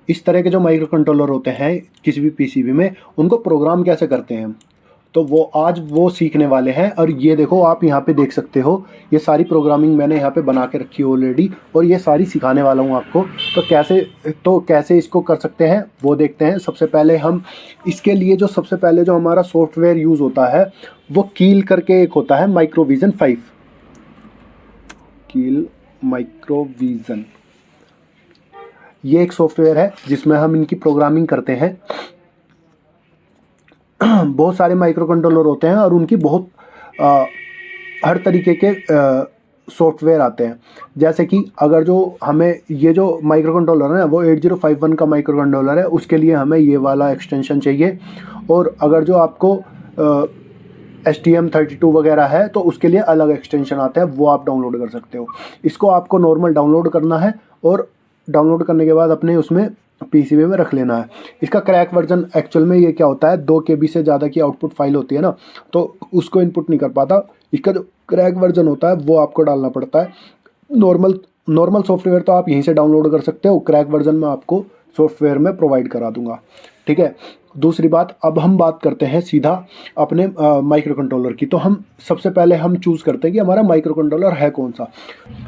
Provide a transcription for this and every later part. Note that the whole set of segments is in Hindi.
इस तरह के जो माइक्रो कंट्रोलर होते हैं किसी भी पीसीबी में, उनको प्रोग्राम कैसे करते हैं, तो वो आज वो सीखने वाले हैं। और ये देखो आप यहाँ पे देख सकते हो, ये सारी प्रोग्रामिंग मैंने यहाँ पे बना के रखी है ऑलरेडी, और ये सारी सिखाने वाला हूँ आपको। तो कैसे इसको कर सकते हैं वो देखते हैं। सबसे पहले हम इसके लिए जो सबसे पहले जो हमारा सॉफ्टवेयर यूज़ होता है वो कील करके एक होता है, माइक्रोविजन 5, कील माइक्रोविजन, ये एक सॉफ्टवेयर है जिसमें हम इनकी प्रोग्रामिंग करते हैं। बहुत सारे माइक्रो कंट्रोलर होते हैं और उनकी बहुत हर तरीके के सॉफ्टवेयर आते हैं। जैसे कि अगर जो हमें ये जो माइक्रो कंट्रोलर है वो 8051 का माइक्रो कंट्रोलर है, उसके लिए हमें ये वाला एक्सटेंशन चाहिए। और अगर जो आपको STM32 वगैरह है तो उसके लिए अलग एक्सटेंशन आता है, वो आप डाउनलोड कर सकते हो। इसको आपको नॉर्मल डाउनलोड करना है और डाउनलोड करने के बाद अपने उसमें पीसीबी में रख लेना है। इसका क्रैक वर्जन एक्चुअल में ये क्या होता है, 2 KB से ज़्यादा की आउटपुट फाइल होती है ना, तो उसको इनपुट नहीं कर पाता। इसका जो क्रैक वर्जन होता है वो आपको डालना पड़ता है। नॉर्मल सॉफ्टवेयर तो आप यहीं से डाउनलोड कर सकते हो, क्रैक वर्जन मैं आपको सॉफ्टवेयर में प्रोवाइड करा दूंगा, ठीक है। दूसरी बात, अब हम बात करते हैं सीधा अपने माइक्रो कंट्रोलर की। तो हम सबसे पहले हम चूज़ करते हैं कि हमारा माइक्रो कंट्रोलर है कौन सा।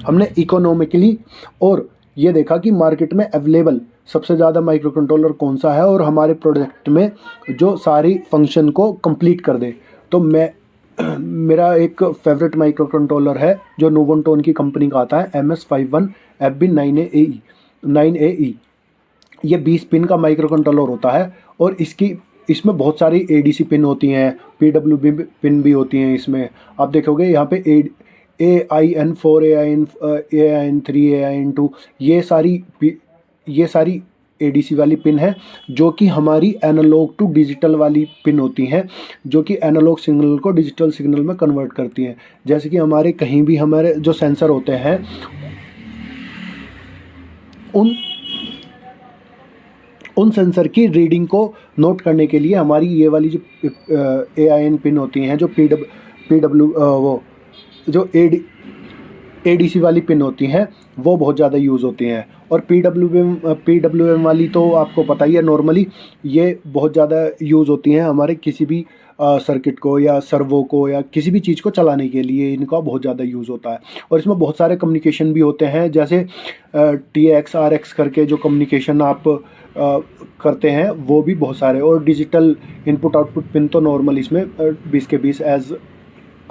हमने इकोनॉमिकली और ये देखा कि मार्केट में अवेलेबल सबसे ज़्यादा माइक्रो कंट्रोलर कौन सा है और हमारे प्रोडक्ट में जो सारी फंक्शन को कंप्लीट कर दे। तो मेरा एक फेवरेट माइक्रो कंट्रोलर है जो नोवोटोन की कंपनी का आता है, MS51 FB9AE। ये 20 पिन का माइक्रो कंट्रोलर होता है और इसमें बहुत सारी ADC पिन होती हैं, PWB पिन भी होती हैं इसमें। आप देखोगे यहाँ पे AIN4, AIN3, AIN2, ये सारी ADC वाली पिन है, जो कि हमारी एनालॉग टू डिजिटल वाली पिन होती हैं, जो कि एनालॉग सिग्नल को डिजिटल सिग्नल में कन्वर्ट करती हैं। जैसे कि हमारे कहीं भी हमारे जो सेंसर होते हैं उन सेंसर की रीडिंग को नोट करने के लिए हमारी ये वाली जो AIN पिन होती हैं, जो ADC वाली पिन होती हैं, वो बहुत ज़्यादा यूज़ होती हैं। और PWM वाली तो आपको पता ही है, नॉर्मली ये बहुत ज़्यादा यूज़ होती हैं हमारे किसी भी सर्किट को या सर्वो को या किसी भी चीज़ को चलाने के लिए, इनका बहुत ज़्यादा यूज़ होता है। और इसमें बहुत सारे कम्युनिकेशन भी होते हैं, जैसे TX RX करके जो कम्युनिकेशन आप करते हैं वो भी बहुत सारे। और डिजिटल इनपुट आउटपुट पिन तो नॉर्मल इसमें 20 के 20 एज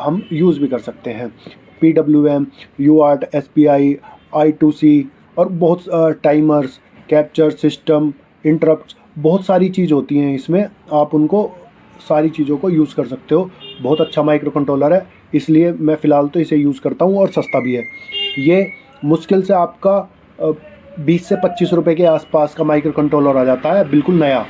हम यूज़ भी कर सकते हैं। PWM, UART, SPI, I2C और बहुत टाइमर्स, कैप्चर सिस्टम, इंटरप्ट, बहुत सारी चीज़ होती हैं इसमें। आप उनको सारी चीज़ों को यूज़ कर सकते हो। बहुत अच्छा माइक्रो कंट्रोलर है, इसलिए मैं फ़िलहाल तो इसे यूज़ करता हूँ और सस्ता भी है। ये मुश्किल से आपका 20 से 25 रुपये के आसपास का माइक्रो कंट्रोलर आ जाता है, बिल्कुल नया।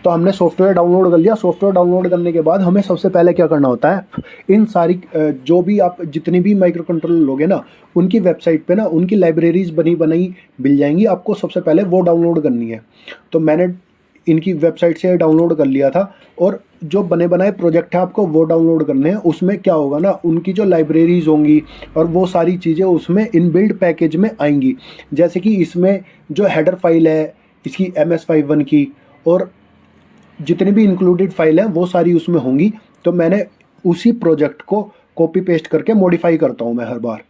तो हमने सॉफ्टवेयर डाउनलोड कर लिया। सॉफ्टवेयर डाउनलोड करने के बाद हमें सबसे पहले क्या करना होता है, इन सारी जो भी आप जितनी भी माइक्रो कंट्रोलर लोगे ना, उनकी वेबसाइट पे ना उनकी लाइब्रेरीज बनी बनाई मिल जाएंगी, आपको सबसे पहले वो डाउनलोड करनी है। तो मैंने इनकी वेबसाइट से डाउनलोड कर लिया था। और जो बने बनाए प्रोजेक्ट है आपको वो डाउनलोड करने हैं। उसमें क्या होगा ना, उनकी जो लाइब्रेरीज होंगी और वो सारी चीज़ें उसमें इनबिल्ड पैकेज में आएंगी। जैसे कि इसमें जो हेडर फाइल है इसकी MS51 की, और जितनी भी इंक्लूडेड फाइल है वो सारी उसमें होंगी। तो मैंने उसी प्रोजेक्ट को कॉपी पेस्ट करके मॉडिफाई करता हूँ मैं हर बार,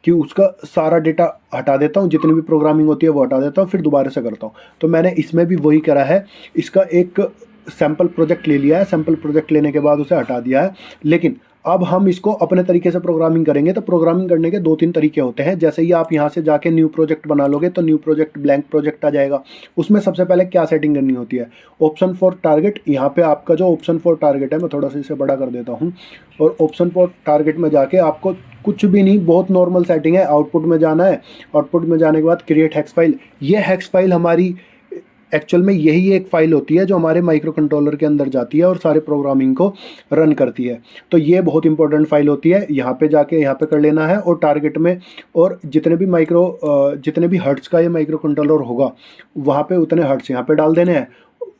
कि उसका सारा डेटा हटा देता हूँ, जितनी भी प्रोग्रामिंग होती है वो हटा देता हूँ, फिर दोबारा से करता हूँ। तो मैंने इसमें भी वही करा है। इसका एक सैम्पल प्रोजेक्ट ले लिया है, सैम्पल प्रोजेक्ट लेने के बाद उसे हटा दिया है। लेकिन अब हम इसको अपने तरीके से प्रोग्रामिंग करेंगे। तो प्रोग्रामिंग करने के 2-3 तरीके होते हैं। जैसे ही आप यहाँ से जाके न्यू प्रोजेक्ट बना लोगे तो न्यू प्रोजेक्ट ब्लैंक प्रोजेक्ट आ जाएगा। उसमें सबसे पहले क्या सेटिंग करनी होती है, ऑप्शन फॉर टारगेट। यहाँ पे आपका जो ऑप्शन फॉर टारगेट है, मैं थोड़ा सा इसे बड़ा कर देता हूँ। और ऑप्शन फॉर टारगेट में जाके आपको कुछ भी नहीं, बहुत नॉर्मल सेटिंग है, आउटपुट में जाना है। आउटपुट में जाने के बाद क्रिएट हेक्स फाइल। ये हेक्स फाइल हमारी एक्चुअल में यही एक फ़ाइल होती है जो हमारे माइक्रो कंट्रोलर के अंदर जाती है और सारे प्रोग्रामिंग को रन करती है। तो ये बहुत इंपॉर्टेंट फाइल होती है। यहाँ पे जाके यहाँ पे कर लेना है और टारगेट में, और जितने भी हर्ट्ज़ का ये माइक्रो कंट्रोलर होगा वहाँ पे उतने हर्ट्ज़ यहाँ पे डाल देने हैं।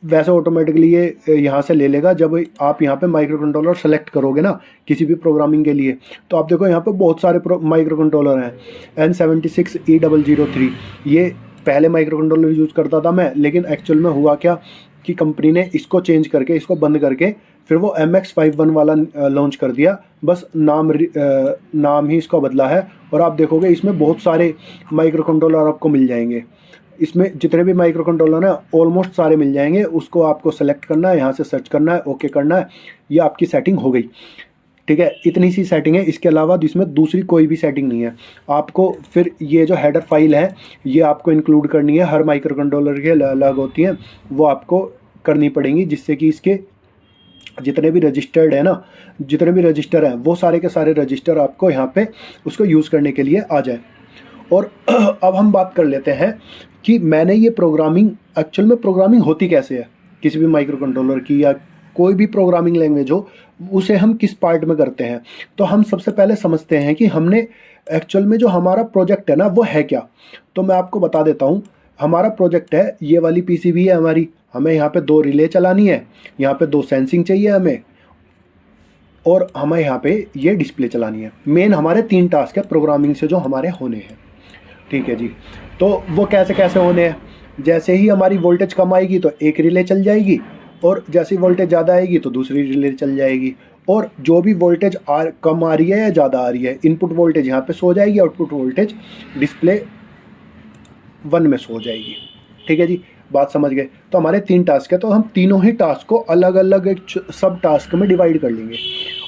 वैसे ऑटोमेटिकली ये यहाँ से ले लेगा। जब आप यहाँ पे माइक्रो कंट्रोलर सेलेक्ट करोगे ना किसी भी प्रोग्रामिंग के लिए, तो आप देखो यहाँ पे बहुत सारे माइक्रो कंट्रोलर हैं। N76E003 ये पहले माइक्रो कंट्रोलर यूज़ करता था मैं, लेकिन एक्चुअल में हुआ क्या कि कंपनी ने इसको चेंज करके, इसको बंद करके फिर वो MX51 वाला लॉन्च कर दिया। बस नाम ही इसका बदला है। और आप देखोगे इसमें बहुत सारे माइक्रो कंट्रोलर आपको मिल जाएंगे। इसमें जितने भी माइक्रो कंट्रोलर हैं ऑलमोस्ट सारे मिल जाएंगे। उसको आपको सेलेक्ट करना है, यहाँ से सर्च करना है, ओके करना है, ये आपकी सेटिंग हो गई। ठीक है, इतनी सी सेटिंग है, इसके अलावा इसमें दूसरी कोई भी सेटिंग नहीं है। आपको फिर ये जो हेडर फाइल है ये आपको इंक्लूड करनी है, हर माइक्रो कंट्रोलर के अलग होती हैं, वो आपको करनी पड़ेंगी, जिससे कि इसके जितने भी रजिस्टर्ड है ना, जितने भी रजिस्टर हैं वो सारे के सारे रजिस्टर आपको यहाँ पे उसको यूज़ करने के लिए आ जाए। और अब हम बात कर लेते हैं कि मैंने ये प्रोग्रामिंग, एक्चुअल में प्रोग्रामिंग होती कैसे है किसी भी माइक्रो कंट्रोलर की या कोई भी प्रोग्रामिंग लैंग्वेज हो, उसे हम किस पार्ट में करते हैं। तो हम सबसे पहले समझते हैं कि हमने एक्चुअल में जो हमारा प्रोजेक्ट है ना वो है क्या। तो मैं आपको बता देता हूँ, हमारा प्रोजेक्ट है ये वाली PCB है हमारी, हमें यहाँ पे 2 रिले चलानी है, यहाँ पे 2 सेंसिंग चाहिए हमें, और हमें यहाँ पे ये डिस्प्ले चलानी है। मेन हमारे 3 टास्क है प्रोग्रामिंग से जो हमारे होने हैं। ठीक है जी, तो वो कैसे कैसे होने हैं, जैसे ही हमारी वोल्टेज कम आएगी तो एक रिले चल जाएगी, और जैसे ही वोल्टेज ज़्यादा आएगी तो दूसरी रिले चल जाएगी। और जो भी वोल्टेज कम आ रही है या ज़्यादा आ रही है, इनपुट वोल्टेज यहाँ पे सो जाएगी, आउटपुट वोल्टेज डिस्प्ले 1 में सो जाएगी। ठीक है जी, बात समझ गए। तो हमारे 3 टास्क है, तो हम तीनों ही टास्क को अलग अलग एक सब टास्क में डिवाइड कर लेंगे,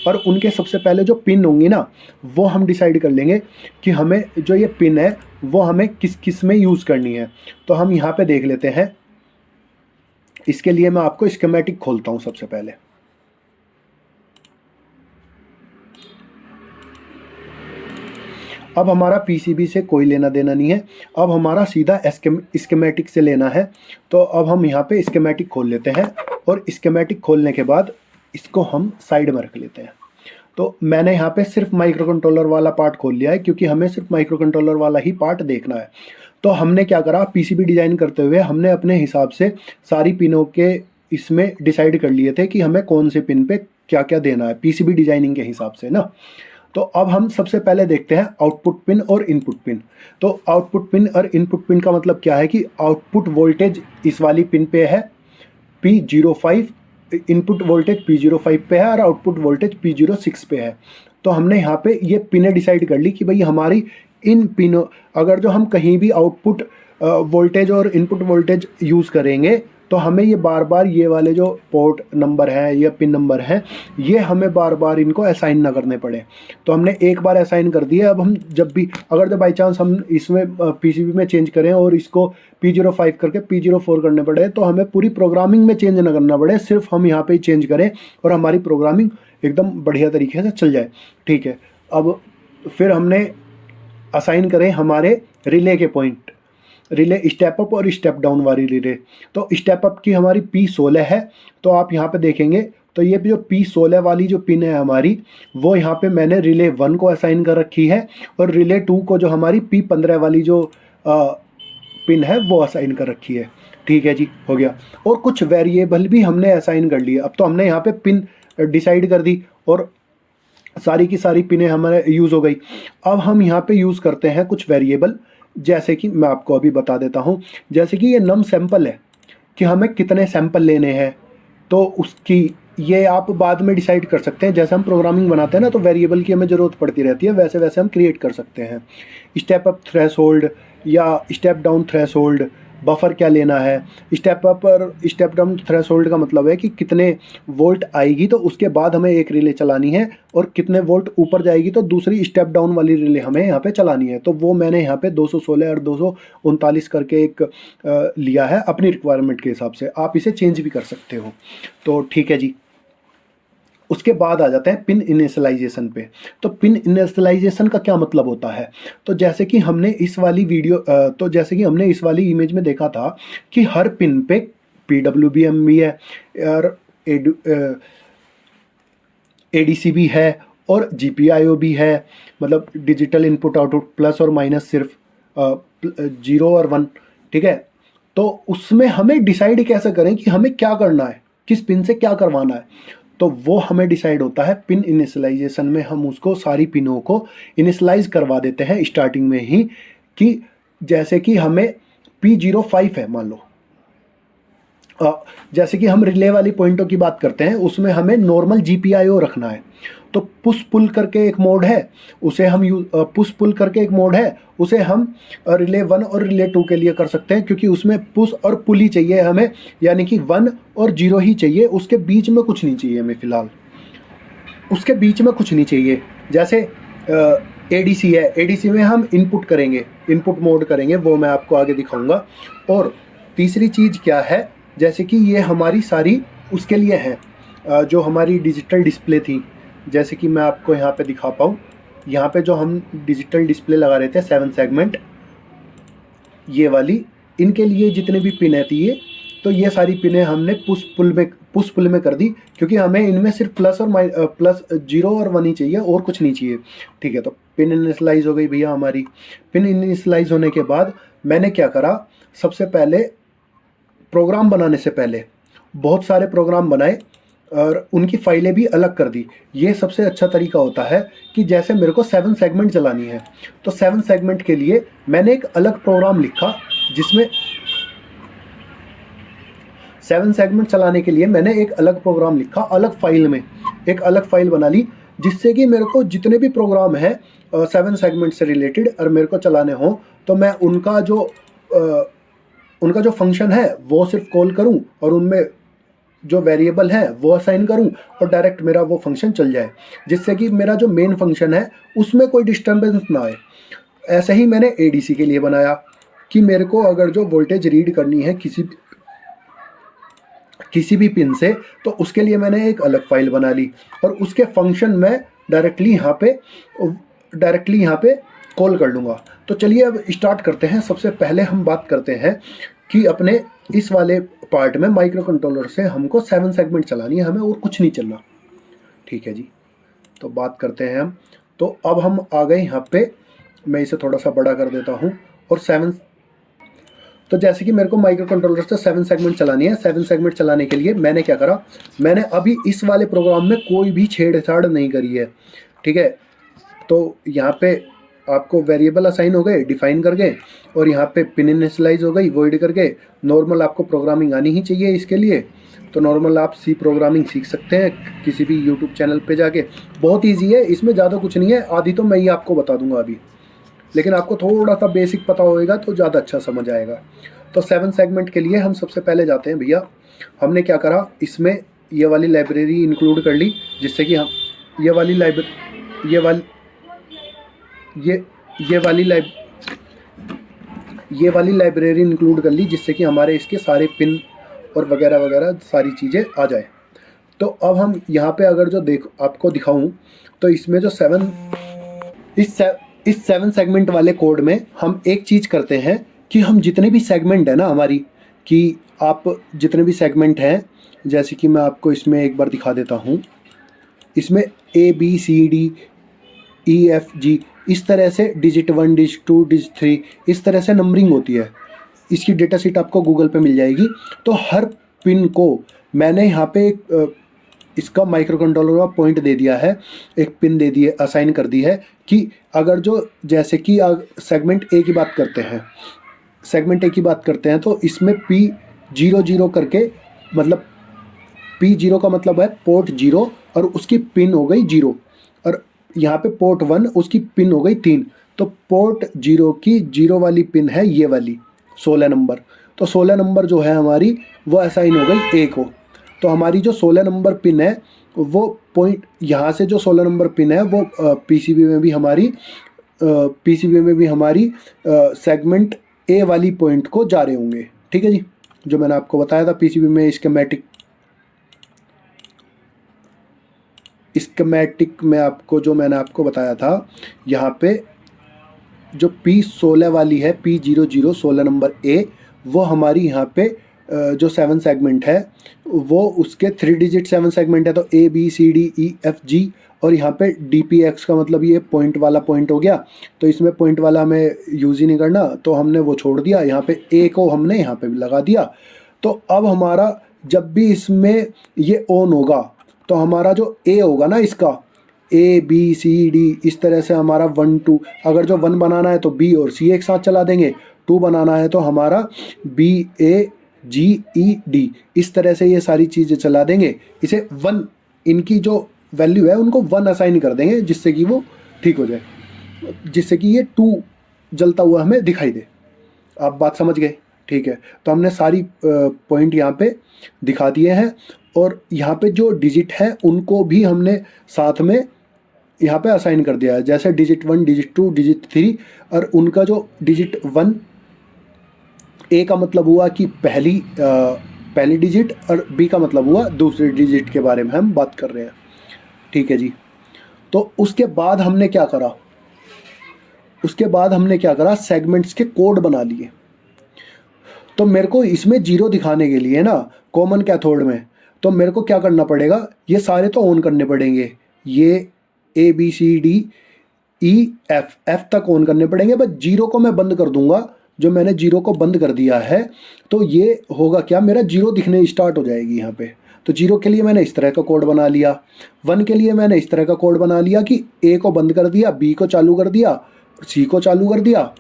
और उनके सबसे पहले जो पिन होंगी ना वो हम डिसाइड कर लेंगे कि हमें जो ये पिन है वो हमें किस किस में यूज़ करनी है। तो हम यहाँ पे देख लेते हैं। इसके लिए मैं आपको स्कीमेटिक खोलता हूँ सबसे पहले। अब हमारा PCB से कोई लेना देना नहीं है, अब हमारा सीधा स्कीमेटिक से लेना है। तो अब हम यहाँ पे स्कीमेटिक खोल लेते हैं, और स्कीमेटिक खोलने के बाद इसको हम साइड में रख लेते हैं। तो मैंने यहाँ पे सिर्फ माइक्रो कंट्रोलर वाला पार्ट खोल लिया है, क्योंकि हमें सिर्फ माइक्रो कंट्रोलर वाला ही पार्ट देखना है। तो हमने क्या करा, PCB डिज़ाइन करते हुए हमने अपने हिसाब से सारी पिनों के इसमें डिसाइड कर लिए थे कि हमें कौन से पिन पे क्या क्या देना है, PCB डिज़ाइनिंग के हिसाब से ना। तो अब हम सबसे पहले देखते हैं आउटपुट पिन और इनपुट पिन। तो आउटपुट पिन और इनपुट पिन का मतलब क्या है कि आउटपुट वोल्टेज इस वाली पिन पे है P05, इनपुट वोल्टेज P05 पे है और आउटपुट वोल्टेज P06 पे है। तो हमने यहाँ पे ये पिनें डिसाइड कर ली कि भाई हमारी इन पिनों, अगर जो हम कहीं भी आउटपुट वोल्टेज और इनपुट वोल्टेज यूज़ करेंगे तो हमें ये बार बार ये वाले जो पोर्ट नंबर हैं या पिन नंबर हैं ये हमें बार बार इनको असाइन ना करने पड़े। तो हमने एक बार असाइन कर दिया। अब हम जब भी, अगर जो बाई चांस हम इसमें PCB में चेंज करें और इसको P05 करके P04 करने पड़े, तो हमें पूरी प्रोग्रामिंग में चेंज ना करना पड़े, सिर्फ हम यहाँ पे ही चेंज करें और हमारी प्रोग्रामिंग एकदम बढ़िया तरीके से चल जाए। ठीक है, अब फिर हमने असाइन करें हमारे रिले के पॉइंट, रिले स्टेप अप और स्टेप डाउन वाली रिले। तो स्टेप अप की हमारी P16 है। तो आप यहाँ पे देखेंगे तो ये जो P16 वाली जो पिन है हमारी, वो यहाँ पे मैंने रिले 1 को असाइन कर रखी है, और रिले 2 को जो हमारी P15 वाली जो पिन है वो असाइन कर रखी है। ठीक है जी, हो गया। और कुछ वेरिएबल भी हमने असाइन कर लिए। अब तो हमने यहाँ पे पिन डिसाइड कर दी और सारी की सारी पिनें हमारे यूज़ हो गई। अब हम यहाँ पे यूज़ करते हैं कुछ वेरिएबल, जैसे कि मैं आपको अभी बता देता हूँ। जैसे कि ये नम सैंपल है कि हमें कितने सैंपल लेने हैं, तो उसकी ये आप बाद में डिसाइड कर सकते हैं। जैसे हम प्रोग्रामिंग बनाते हैं ना, तो वेरिएबल की हमें ज़रूरत पड़ती रहती है, वैसे वैसे हम क्रिएट कर सकते हैं। स्टेप अप थ्रेशोल्ड या स्टेप डाउन थ्रेशोल्ड, बफर क्या लेना है। स्टेप अप और स्टेप डाउन थ्रेशोल्ड का मतलब है कि कितने वोल्ट आएगी तो उसके बाद हमें एक रिले चलानी है, और कितने वोल्ट ऊपर जाएगी तो दूसरी स्टेप डाउन वाली रिले हमें यहाँ पे चलानी है। तो वो मैंने यहाँ पे 216 और 239 करके एक लिया है अपनी रिक्वायरमेंट के हिसाब से। आप इसे चेंज भी कर सकते हो। तो ठीक है जी, उसके बाद आ जाते हैं पिन इनिशियलाइजेशन पे। तो पिन इनिशियलाइजेशन का क्या मतलब होता है, तो जैसे कि हमने इस वाली इमेज में देखा था कि हर पिन पे PWM भी है और ADC भी है और GPIO भी है, मतलब डिजिटल इनपुट आउटपुट प्लस और माइनस, सिर्फ 0 और 1। ठीक है, तो उसमें हमें डिसाइड कैसे करें कि हमें क्या करना है, किस पिन से क्या करवाना है। तो वो हमें डिसाइड होता है पिन इनिशियलाइजेशन में। हम उसको सारी पिनों को इनिशियलाइज करवा देते हैं स्टार्टिंग में ही, कि जैसे कि हमें P05 है मान लो, जैसे कि हम रिले वाली पॉइंटों की बात करते हैं, उसमें हमें नॉर्मल GPIO रखना है। तो पुश पुल करके एक मोड है, उसे हम पुश पुल करके एक मोड है, उसे हम रिले 1 और रिले 2 के लिए कर सकते हैं, क्योंकि उसमें पुश और पुल ही चाहिए हमें, यानी कि 1 और 0 ही चाहिए, उसके बीच में कुछ नहीं चाहिए हमें फ़िलहाल, उसके बीच में कुछ नहीं चाहिए। जैसे ADC है, ADC में हम इनपुट करेंगे, इनपुट मोड करेंगे, वो मैं आपको आगे दिखाऊंगा। और तीसरी चीज़ क्या है, जैसे कि ये हमारी सारी उसके लिए है, जो हमारी डिजिटल डिस्प्ले थी, जैसे कि मैं आपको यहाँ पे दिखा पाऊँ, यहाँ पे जो हम डिजिटल डिस्प्ले लगा रहे थे 7 सेगमेंट, ये वाली, इनके लिए जितने भी पिन थी ये, तो ये सारी पिनें हमने पुश पुल में कर दी, क्योंकि हमें इनमें सिर्फ प्लस 0 और 1 ही चाहिए, और कुछ नहीं चाहिए। ठीक है, तो पिन इनिशियलाइज हो गई भैया हमारी। पिन इनिशियलाइज होने के बाद मैंने क्या करा, सबसे पहले प्रोग्राम बनाने से पहले बहुत सारे प्रोग्राम बनाए और उनकी फाइलें भी अलग कर दी। ये सबसे अच्छा तरीका होता है कि जैसे मेरे को 7 सेगमेंट चलानी है, तो 7 सेगमेंट के लिए मैंने एक अलग प्रोग्राम लिखा, जिसमें 7 सेगमेंट चलाने के लिए मैंने एक अलग प्रोग्राम लिखा, अलग फाइल में एक अलग फाइल बना ली, जिससे कि मेरे को जितने भी प्रोग्राम हैं 7 सेगमेंट से रिलेटेड और मेरे को चलाने हों, तो मैं उनका जो फंक्शन है वो सिर्फ कॉल करूं, और उनमें जो वेरिएबल है वो असाइन करूं, और डायरेक्ट मेरा वो फंक्शन चल जाए, जिससे कि मेरा जो मेन फंक्शन है उसमें कोई डिस्टर्बेंस ना आए। ऐसे ही मैंने ADC के लिए बनाया कि मेरे को अगर जो वोल्टेज रीड करनी है किसी भी पिन से, तो उसके लिए मैंने एक अलग फाइल बना ली, और उसके फंक्शन मैं डायरेक्टली यहाँ पे कॉल कर लूँगा। तो चलिए अब स्टार्ट करते हैं। सबसे पहले हम बात करते हैं कि अपने इस वाले पार्ट में माइक्रो कंट्रोलर से हमको 7 सेगमेंट चलानी है हमें, और कुछ नहीं चलना। ठीक है जी, तो बात करते हैं हम। तो अब हम आ गए यहाँ पे, मैं इसे थोड़ा सा बड़ा कर देता हूँ, और 7, तो जैसे कि मेरे को माइक्रो कंट्रोलर से 7 सेगमेंट चलानी है। 7 सेगमेंट चलाने के लिए मैंने क्या करा, मैंने अभी इस वाले प्रोग्राम में कोई भी छेड़छाड़ नहीं करी है। ठीक है, तो यहाँ पे आपको वेरिएबल असाइन हो गए, डिफाइन कर गए, और यहाँ पे पिन इनिशियलाइज हो गई वॉइड करके। नॉर्मल आपको प्रोग्रामिंग आनी ही चाहिए इसके लिए, तो नॉर्मल आप C प्रोग्रामिंग सीख सकते हैं किसी भी यूट्यूब चैनल पे जाके, बहुत ईजी है, इसमें ज़्यादा कुछ नहीं है। आदि तो मैं ही आपको बता दूंगा अभी, लेकिन आपको थोड़ा सा बेसिक पता होएगा तो ज़्यादा अच्छा समझ आएगा। तो 7 सेगमेंट के लिए हम सबसे पहले जाते हैं भैया, हमने क्या करा, इसमें ये वाली लाइब्रेरी इंक्लूड कर ली, जिससे कि हम ये वाली लाइब्रेरी इंक्लूड कर ली, जिससे कि हमारे इसके सारे पिन और वगैरह वगैरह सारी चीज़ें आ जाए। तो अब हम यहाँ पे अगर जो आपको दिखाऊं, तो इसमें जो इस 7 सेगमेंट वाले कोड में हम एक चीज़ करते हैं कि हम जितने भी सेगमेंट है ना हमारी, कि आप जितने भी सेगमेंट हैं, जैसे कि मैं आपको इसमें एक बार दिखा देता हूँ, इसमें ABCDEFG इस तरह से डिजिट 1 डिजिट 2 डिजिट 3 इस तरह से नंबरिंग होती है। इसकी डेटा शीट आपको गूगल पे मिल जाएगी। तो हर पिन को मैंने यहाँ पे इसका माइक्रो कंट्रोलर का पॉइंट दे दिया है, एक पिन दे दी है, असाइन कर दी है, कि अगर जो जैसे कि सेगमेंट A की बात करते हैं, तो इसमें P00 करके, मतलब P0 का मतलब है पोर्ट 0, और उसकी पिन हो गई 0, और यहाँ पे पोर्ट 1 उसकी पिन हो गई 3। तो पोर्ट 0 की 0 वाली पिन है ये वाली 16 नंबर। तो 16 नंबर जो है हमारी वो असाइन हो गई A को। तो हमारी जो 16 नंबर पिन है वो पॉइंट, यहाँ से जो 16 नंबर पिन है वो PCB में भी हमारी सेगमेंट A वाली पॉइंट को जा रहे होंगे। ठीक है जी, जो मैंने आपको बताया था PCB में स्कीमेटिक में आपको जो मैंने आपको बताया था, यहाँ पे जो P16 वाली है, P00 16 नंबर A, वो हमारी यहाँ पे जो 7 सेगमेंट है वो उसके 3 डिजिट 7 सेगमेंट है। तो ABCDEFG और यहाँ पे DPX का मतलब ये पॉइंट वाला पॉइंट हो गया, तो इसमें पॉइंट वाला हमें यूज़ ही नहीं करना, तो हमने वो छोड़ दिया। यहाँ पे A को हमने यहाँ पे भी लगा दिया। तो अब हमारा जब भी इसमें ये ऑन होगा तो हमारा जो A होगा ना, इसका ABCD इस तरह से हमारा 1 2, अगर जो 1 बनाना है तो B और C एक साथ चला देंगे, 2 बनाना है तो हमारा BAGED, इस तरह से ये सारी चीज़ें चला देंगे। इसे 1, इनकी जो वैल्यू है उनको 1 असाइन कर देंगे, जिससे कि वो ठीक हो जाए, जिससे कि ये 2 जलता हुआ हमें दिखाई दे। आप बात समझ गए? ठीक है, तो हमने सारी पॉइंट यहाँ पे दिखा दिए हैं, और यहाँ पे जो डिजिट है उनको भी हमने साथ में यहाँ पे असाइन कर दिया है। जैसे डिजिट 1, डिजिट 2, डिजिट 3, और उनका जो डिजिट 1 A का मतलब हुआ कि पहली डिजिट, और B का मतलब हुआ दूसरी डिजिट के बारे में हम बात कर रहे हैं। ठीक है जी। तो उसके बाद हमने क्या करा, सेगमेंट्स के कोड बना लिए। तो मेरे को इसमें 0 दिखाने के लिए ना, कॉमन कैथोड में, तो मेरे को क्या करना पड़ेगा, ये सारे तो ऑन करने पड़ेंगे, ये ABCDEF तक ऑन करने पड़ेंगे, बस 0 को मैं बंद कर दूंगा। जो मैंने 0 को बंद कर दिया है, तो ये होगा क्या, मेरा 0 दिखने स्टार्ट हो जाएगी यहाँ पे। तो 0 के लिए मैंने इस तरह का कोड बना लिया, 1 के लिए मैंने इस तरह का कोड बना लिया कि A को बंद कर दिया, B को चालू कर दिया, C को चालू कर दिया,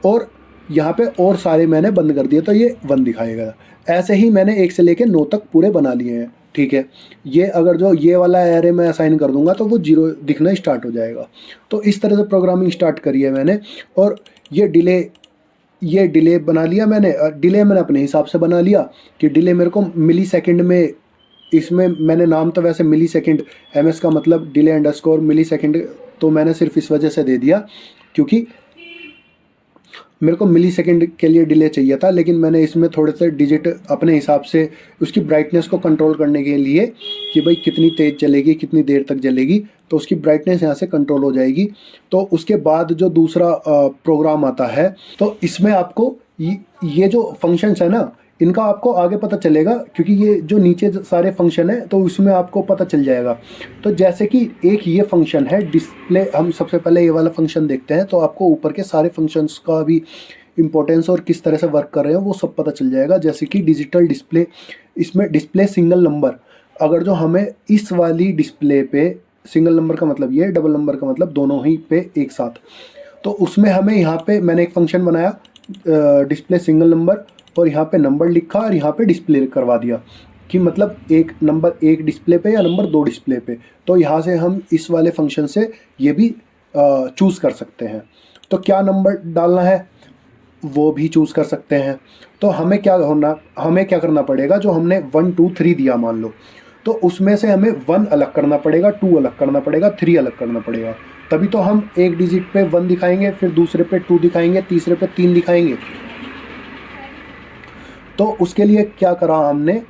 और यहाँ पे और सारे मैंने बंद कर दिए, तो ये 1 दिखाएगा। ऐसे ही मैंने 1 से लेके 9 तक पूरे बना लिए हैं। ठीक है, ये अगर जो ये वाला एरे मैं असाइन कर दूंगा तो वो 0 दिखना स्टार्ट हो जाएगा। तो इस तरह से प्रोग्रामिंग स्टार्ट करी है मैंने। और ये डिले बना लिया मैंने, डिले मैंने अपने हिसाब से बना लिया कि डिले मेरे को मिली सेकेंड में, इसमें मैंने नाम तो वैसे मिली सेकेंड, MS का मतलब डिले अंडरस्कोर मिली सेकेंड, तो मैंने सिर्फ इस वजह से दे दिया क्योंकि मेरे को मिली सेकेंड के लिए डिले चाहिए था। लेकिन मैंने इसमें थोड़े से डिजिट अपने हिसाब से उसकी ब्राइटनेस को कंट्रोल करने के लिए कि भाई कितनी तेज़ चलेगी, कितनी देर तक जलेगी, तो उसकी ब्राइटनेस यहाँ से कंट्रोल हो जाएगी। तो उसके बाद जो दूसरा प्रोग्राम आता है, तो इसमें आपको ये जो फंक्शंस है ना, इनका आपको आगे पता चलेगा, क्योंकि ये जो नीचे सारे फंक्शन है तो उसमें आपको पता चल जाएगा। तो जैसे कि एक ये फंक्शन है डिस्प्ले, हम सबसे पहले ये वाला फंक्शन देखते हैं, तो आपको ऊपर के सारे फंक्शंस का भी इंपॉर्टेंस और किस तरह से वर्क कर रहे हैं वो सब पता चल जाएगा। जैसे कि डिजिटल डिस्प्ले, इसमें डिस्प्ले सिंगल नंबर, अगर जो हमें इस वाली डिस्प्ले पे, सिंगल नंबर का मतलब ये, डबल नंबर का मतलब दोनों ही पे एक साथ, तो उसमें हमें यहाँ पे मैंने एक फंक्शन बनाया डिस्प्ले सिंगल नंबर, और यहाँ पे नंबर लिखा और यहाँ पे डिस्प्ले करवा दिया कि मतलब एक नंबर एक डिस्प्ले पे या नंबर 2 डिस्प्ले पे। तो यहाँ से हम इस वाले फंक्शन से ये भी चूज़ कर सकते हैं। तो क्या नंबर डालना है वो भी चूज़ कर सकते हैं। तो हमें क्या करना पड़ेगा, जो हमने 1 2 3 दिया मान लो, तो उसमें से हमें 1 अलग करना पड़ेगा, 2 अलग करना पड़ेगा, 3 अलग करना पड़ेगा। तभी तो हम एक डिजिट पे 1 दिखाएंगे, फिर दूसरे पे 2 दिखाएंगे, तीसरे पे 3 दिखाएंगे। तो उसके लिए क्या करा हमने,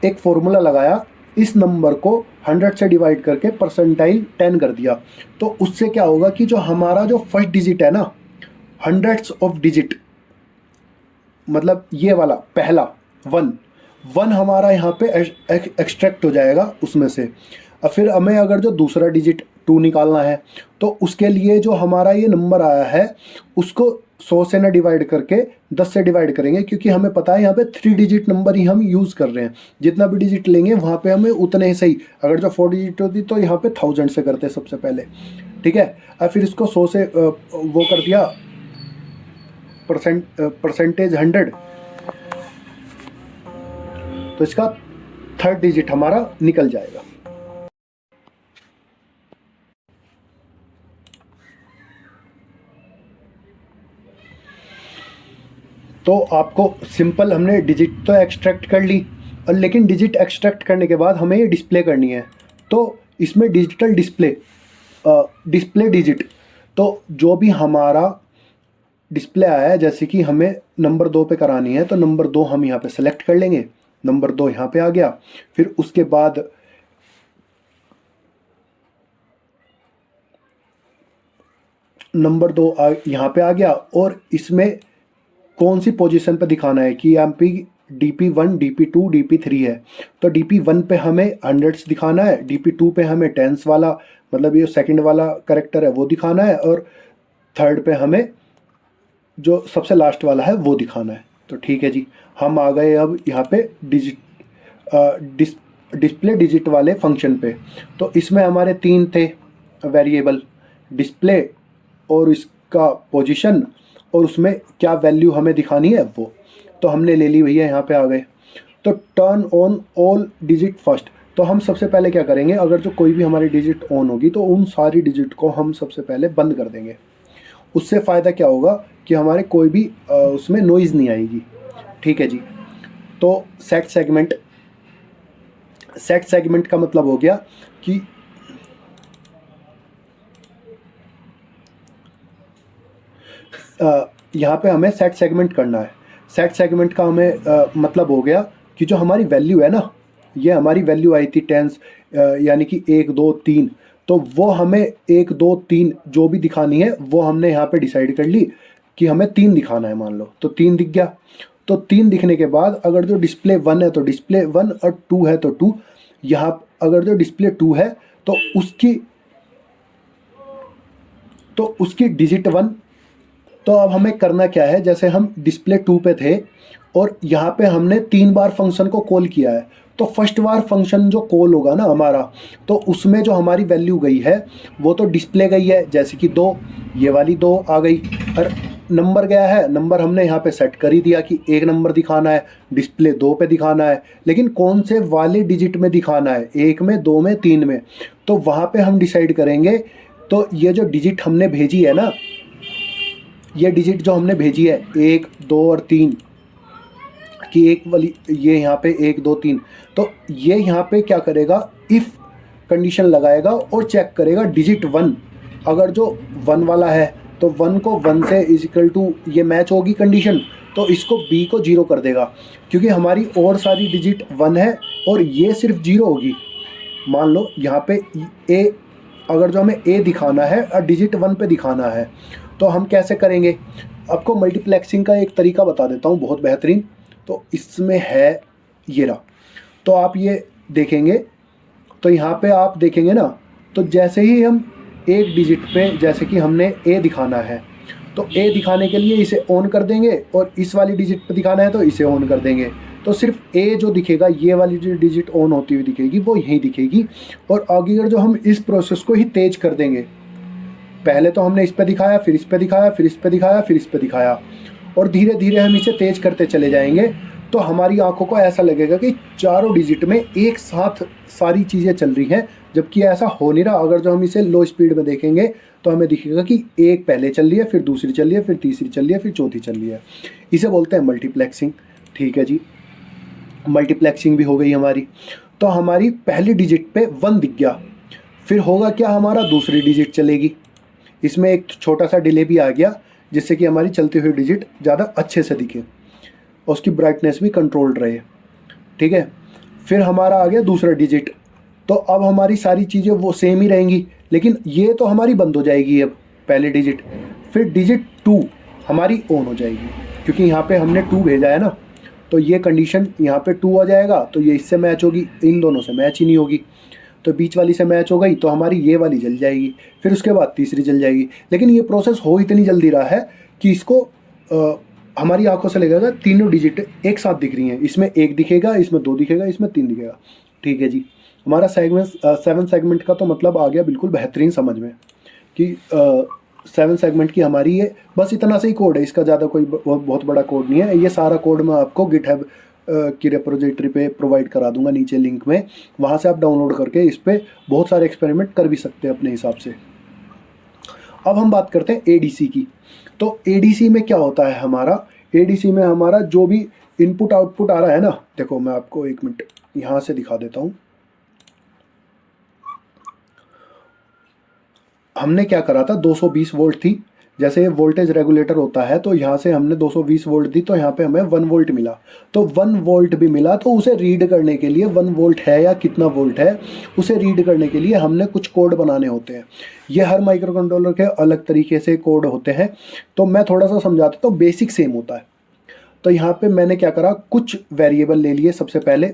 एक फॉर्मूला लगाया, इस नंबर को 100 से डिवाइड करके परसेंटाइल 10 कर दिया। तो उससे क्या होगा कि जो हमारा जो फर्स्ट डिजिट है ना, हंड्रेड्स ऑफ डिजिट, मतलब ये वाला पहला 1 हमारा यहाँ पे एक्सट्रैक्ट हो जाएगा उसमें से। और फिर हमें अगर जो दूसरा डिजिट 2 निकालना है, तो उसके लिए जो हमारा ये नंबर आया है उसको 100 से ना डिवाइड करके 10 से डिवाइड करेंगे, क्योंकि हमें पता है यहाँ पे 3 डिजिट नंबर ही हम यूज़ कर रहे हैं। जितना भी डिजिट लेंगे वहाँ पे हमें उतने ही सही, अगर जो 4 डिजिट होती तो यहाँ पे 1000 से करते सबसे पहले। ठीक है, और फिर इसको 100 से वो कर दिया परसेंटेज 100, तो इसका थर्ड डिजिट हमारा निकल जाएगा। तो आपको सिंपल हमने डिजिट तो एक्सट्रैक्ट कर ली, और लेकिन डिजिट एक्सट्रैक्ट करने के बाद हमें ये डिस्प्ले करनी है। तो इसमें डिजिटल डिस्प्ले डिजिट, तो जो भी हमारा डिस्प्ले आया है, जैसे कि हमें नंबर 2 पे करानी है, तो नंबर 2 हम यहाँ पे सेलेक्ट कर लेंगे, नंबर 2 यहाँ पे आ गया। फिर उसके बाद नंबर 2 यहाँ पे आ गया, और इसमें कौन सी पोजीशन पे दिखाना है कि MP DP1 DP2 DP3 है। तो DP1 पे हमें हंड्रेड्स दिखाना है, DP2 पे हमें टेंस वाला मतलब ये सेकंड वाला करेक्टर है वो दिखाना है, और थर्ड पे हमें जो सबसे लास्ट वाला है वो दिखाना है। तो ठीक है जी, हम आ गए अब यहाँ पे डिस्प्ले डिजिट वाले फंक्शन पे। तो इसमें हमारे तीन थे वेरिएबल, डिस्प्ले और इसका पोजीशन और उसमें क्या वैल्यू हमें दिखानी है वो। तो हमने ले ली भैया, यहाँ पे आ गए। तो turn on all digit first. तो हम सबसे पहले क्या करेंगे, अगर जो कोई भी हमारी डिजिट ऑन होगी तो उन सारी डिजिट को हम सबसे पहले बंद कर देंगे। उससे फ़ायदा क्या होगा कि हमारे कोई भी उसमें नॉइज़ नहीं आएगी। ठीक है जी। तो सेट सेगमेंट का मतलब हो गया कि यहाँ पे हमें सेट सेगमेंट करना है। सेट सेगमेंट का हमें मतलब हो गया कि जो हमारी वैल्यू है ना, ये हमारी वैल्यू आई थी टेंस यानी कि 1 2 3, तो वो हमें 1 2 3 जो भी दिखानी है वो हमने यहाँ पे डिसाइड कर ली कि हमें 3 दिखाना है, मान लो। तो 3 दिख गया। तो 3 दिखने के बाद अगर जो डिस्प्ले 1 है तो डिस्प्ले 1 और 2 है तो 2। यहाँ अगर जो डिस्प्ले 2 है तो उसकी डिजिट 1। तो अब हमें करना क्या है, जैसे हम डिस्प्ले 2 पे थे और यहाँ पे हमने 3 बार फंक्शन को कॉल किया है, तो फर्स्ट बार फंक्शन जो कॉल होगा ना हमारा, तो उसमें जो हमारी वैल्यू गई है वो तो डिस्प्ले गई है, जैसे कि 2, ये वाली 2 आ गई। और नंबर गया है, नंबर हमने यहाँ पे सेट कर ही दिया कि 1 नंबर दिखाना है, डिस्प्ले 2 पे दिखाना है, लेकिन कौन से वाले डिजिट में दिखाना है, 1 में 2 में 3 में, तो वहाँ पे हम डिसाइड करेंगे। तो ये जो डिजिट हमने भेजी है ना, ये डिजिट जो हमने भेजी है 1 2 और 3 की, एक वाली ये यहाँ पे 1 2 3, तो ये यहाँ पे क्या करेगा, इफ़ कंडीशन लगाएगा और चेक करेगा डिजिट 1। अगर जो 1 वाला है तो 1 को 1 से इज इक्वल टू ये मैच होगी कंडीशन, तो इसको B को 0 कर देगा, क्योंकि हमारी और सारी डिजिट 1 है और ये सिर्फ 0 होगी। मान लो यहाँ पे A, अगर जो हमें A दिखाना है और डिजिट 1 पे दिखाना है, तो हम कैसे करेंगे। आपको मल्टीप्लेक्सिंग का एक तरीका बता देता हूँ बहुत बेहतरीन। तो इसमें है ये रहा। तो आप ये देखेंगे, तो यहाँ पे आप देखेंगे ना, तो जैसे ही हम एक डिजिट पे, जैसे कि हमने A दिखाना है, तो A दिखाने के लिए इसे ऑन कर देंगे, और इस वाली डिजिट पे दिखाना है तो इसे ऑन कर देंगे। तो सिर्फ A जो दिखेगा, ये वाली जो डिजिट ऑन होती हुई दिखेगी वो यहीं दिखेगी। और आगे अगर जो हम इस प्रोसेस को ही तेज कर देंगे, पहले तो हमने इस पे दिखाया, फिर इस पे दिखाया, फिर इस पे दिखाया, फिर इस पे दिखाया, और धीरे धीरे हम इसे तेज करते चले जाएंगे, तो हमारी आंखों को ऐसा लगेगा कि चारों डिजिट में एक साथ सारी चीज़ें चल रही हैं, जबकि ऐसा हो नहीं रहा। अगर जो हम इसे लो स्पीड में देखेंगे तो हमें दिखेगा कि एक पहले चल रही है, फिर दूसरी चल रही है, फिर तीसरी चल रही है, फिर चौथी चल रही है। इसे बोलते हैं मल्टीप्लेक्सिंग। ठीक है जी, मल्टीप्लेक्सिंग भी हो गई हमारी। तो हमारी पहली डिजिट पे 1 दिख गया, फिर होगा क्या, हमारा दूसरी डिजिट चलेगी, इसमें एक छोटा सा डिले भी आ गया, जिससे कि हमारी चलती हुई डिजिट ज़्यादा अच्छे से दिखे और उसकी ब्राइटनेस भी कंट्रोल्ड रहे। ठीक है, फिर हमारा आ गया दूसरा डिजिट। तो अब हमारी सारी चीज़ें वो सेम ही रहेंगी, लेकिन ये तो हमारी बंद हो जाएगी अब पहले डिजिट। फिर डिजिट 2 हमारी ऑन हो जाएगी, क्योंकि यहाँ पे हमने 2 भेजा है ना, तो ये कंडीशन यहाँ पे 2 आ जाएगा, तो ये इससे मैच होगी, इन दोनों से मैच ही नहीं होगी, तो बीच वाली से मैच हो गई, तो हमारी ये वाली जल जाएगी, फिर उसके बाद तीसरी जल जाएगी। लेकिन ये प्रोसेस हो इतनी जल्दी रहा है कि इसको हमारी आंखों से लगेगा तीनों डिजिट एक साथ दिख रही हैं, इसमें 1 दिखेगा, इसमें 2 दिखेगा, इसमें 3 दिखेगा। ठीक है जी, हमारा 7 सेगमेंट का तो मतलब आ गया बिल्कुल बेहतरीन समझ में कि 7 सेगमेंट की हमारी ये बस इतना सा ही कोड है, इसका ज़्यादा कोई बहुत बड़ा कोड नहीं है। ये सारा कोड मैं आपको गिटहब की रेपोजिटरी पे प्रोवाइड करा दूंगा नीचे लिंक में, वहाँ से आप डाउनलोड करके इस पर बहुत सारे एक्सपेरिमेंट कर भी सकते हैं अपने हिसाब से। अब हम बात करते हैं ADC की। तो ADC में क्या होता है हमारा, ADC में हमारा जो भी इनपुट आउटपुट आ रहा है ना, देखो मैं आपको 1 मिनट यहाँ से दिखा देता हूँ। हमने क्या करा था, 220 वोल्ट थी, जैसे वोल्टेज रेगुलेटर होता है, तो यहाँ से हमने 220 वोल्ट दी, तो यहाँ पे हमें 1 वोल्ट मिला। तो 1 वोल्ट भी मिला, तो उसे रीड करने के लिए 1 वोल्ट है या कितना वोल्ट है, उसे रीड करने के लिए हमने कुछ कोड बनाने होते हैं। ये हर माइक्रो कंट्रोलर के अलग तरीके से कोड होते हैं, तो मैं थोड़ा सा समझा देता हूँ। बेसिक सेम होता है। तो यहाँ पे मैंने क्या करा, कुछ वेरिएबल ले लिए। सबसे पहले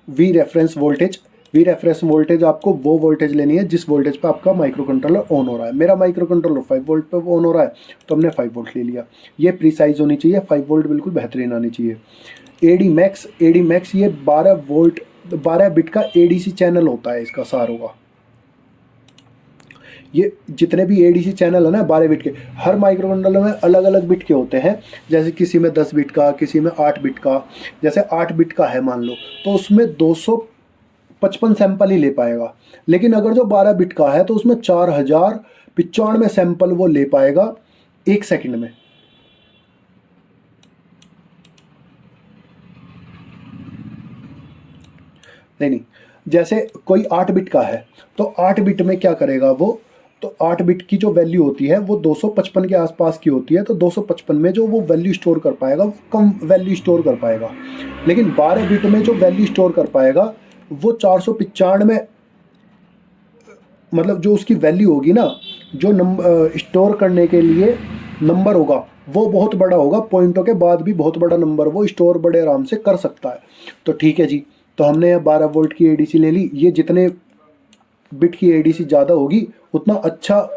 we reference voltage. We reference voltage आपको वो वोल्टेज लेनी है जिस वोल्टेज पे आपका माइक्रो कंट्रोलर ऑन हो रहा है। मेरा माइक्रो कंट्रोलर 5 वोल्ट पे ऑन हो रहा है, तो हमने 5 वोल्ट ले लिया। ये प्रिसाइज होनी चाहिए, 5 वोल्ट बिल्कुल बेहतरीन आनी चाहिए। एडी मैक्स ये 12 वोल्ट 12 बिट का एडीसी चैनल होता है इसका सार होगा। ये जितने भी एडीसी चैनल है ना 12 बिट के, हर माइक्रो कंट्रोलर में अलग अलग बिट के होते हैं। जैसे किसी में 10 बिट का, किसी में 8 बिट का। जैसे 8 बिट का है मान लो, तो उसमें 255 सैंपल ही ले पाएगा। लेकिन अगर जो 12 बिट का है तो उसमें 4095 सैंपल वो ले पाएगा 1 सेकंड में। नहीं, जैसे कोई 8 बिट का है तो 8 बिट में क्या करेगा वो, तो 8 बिट की जो वैल्यू होती है वो 255 के आसपास की होती है। तो 255 में जो वो वैल्यू स्टोर कर पाएगा वो कम वैल्यू स्टोर कर पाएगा। लेकिन 12 बिट में जो वैल्यू स्टोर कर पाएगा वो 495, मतलब जो उसकी वैल्यू होगी ना, जो स्टोर करने के लिए नंबर होगा वो बहुत बड़ा होगा। पॉइंटों के बाद भी बहुत बड़ा नंबर वो स्टोर बड़े आराम से कर सकता है। तो ठीक है जी, तो हमने 12 वोल्ट की एडीसी ले ली। ये जितने बिट की एडीसी ज़्यादा होगी उतना अच्छा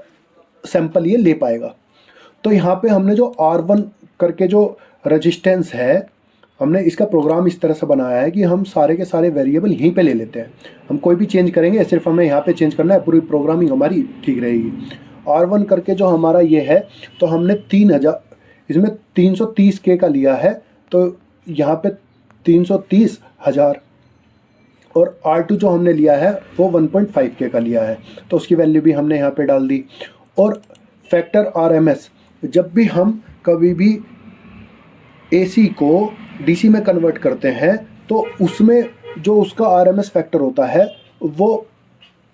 सैंपल ये ले पाएगा। तो यहाँ पे हमने जो R1 करके जो रेजिस्टेंस है, हमने इसका प्रोग्राम इस तरह से बनाया है कि हम सारे के सारे वेरिएबल यहीं पे ले लेते हैं। हम कोई भी चेंज करेंगे सिर्फ हमें यहाँ पे चेंज करना है, पूरी प्रोग्रामिंग हमारी ठीक रहेगी। R1 करके जो हमारा ये है, तो हमने 3000 इसमें 330K का लिया है, तो यहाँ पे 330,000। और R2 जो हमने लिया है वो 1.5K का लिया है, तो उसकी वैल्यू भी हमने यहाँ पे डाल दी। और फैक्टर RMS, जब भी हम कभी भी AC को DC में कन्वर्ट करते हैं तो उसमें जो उसका RMS फैक्टर होता है वो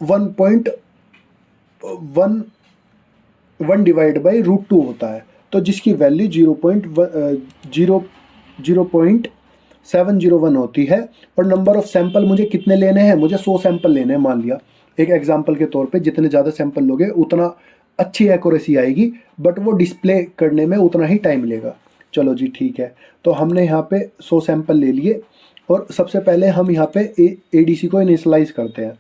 1.1 डिवाइड बाई √2 होता है। तो जिसकी वैल्यू 0.701 होती है। और नंबर ऑफ सैंपल मुझे कितने लेने हैं, मुझे 100 सैंपल लेने हैं मान लिया, एक एग्जांपल के तौर पे। जितने ज़्यादा सैंपल लोगे उतना अच्छी एक्यूरेसी आएगी, बट वो डिस्प्ले करने में उतना ही टाइम लेगा। चलो जी ठीक है, तो हमने यहाँ पे 100 सैंपल ले लिए। और सबसे पहले हम यहाँ पे एडीसी को इनिशियलाइज करते हैं।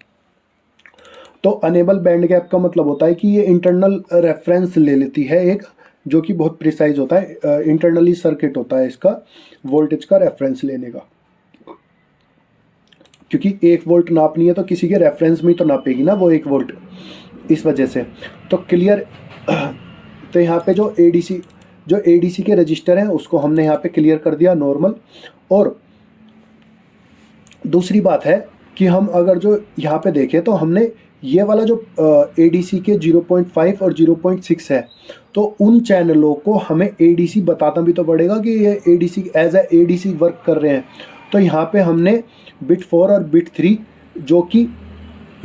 तो अनेबल बैंड गैप का मतलब होता है कि ये इंटरनल रेफरेंस ले लेती है एक, जो कि बहुत प्रिसाइज होता है। इंटरनली सर्किट होता है इसका वोल्टेज का रेफरेंस लेने का, क्योंकि 1 वोल्ट नापनी है तो किसी के रेफरेंस में ही तो नापेगी ना वो 1 वोल्ट, इस वजह से। तो क्लियर, तो यहाँ पे जो एडीसी के रजिस्टर हैं उसको हमने यहाँ पे क्लियर कर दिया नॉर्मल। और दूसरी बात है कि हम अगर जो यहाँ पे देखें तो हमने ये वाला जो एडीसी के 0.5 और 0.6 है, तो उन चैनलों को हमें एडीसी बताना भी तो पड़ेगा कि ये ADC as a ADC work कर रहे हैं। तो यहाँ पे हमने बिट 4 और बिट 3 जो कि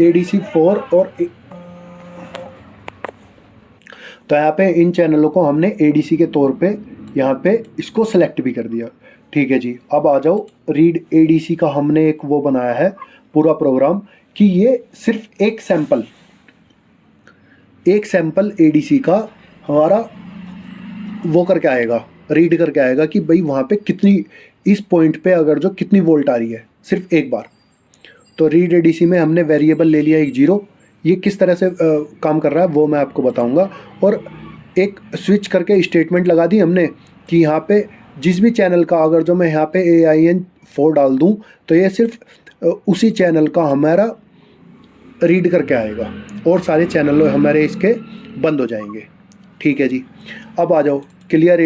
एडीसी 4 और तो यहाँ पे इन चैनलों को हमने एडीसी के तौर पे यहाँ पे इसको सेलेक्ट भी कर दिया। ठीक है जी, अब आ जाओ रीड एडीसी का हमने एक वो बनाया है पूरा प्रोग्राम कि ये सिर्फ एक सैंपल एडीसी का हमारा वो करके आएगा, रीड करके आएगा कि भाई वहाँ पे कितनी, इस पॉइंट पे अगर जो कितनी वोल्ट आ रही है सिर्फ एक बार। तो रीड एडीसी में हमने वेरिएबल ले लिया एक 0। ये किस तरह से काम कर रहा है वो मैं आपको बताऊंगा। और एक स्विच करके स्टेटमेंट लगा दी हमने कि यहाँ पे जिस भी चैनल का अगर जो मैं यहाँ पे AIN4 डाल दूँ तो ये सिर्फ उसी चैनल का हमारा रीड करके आएगा और सारे चैनल हमारे इसके बंद हो जाएंगे। ठीक है जी, अब आ जाओ क्लियर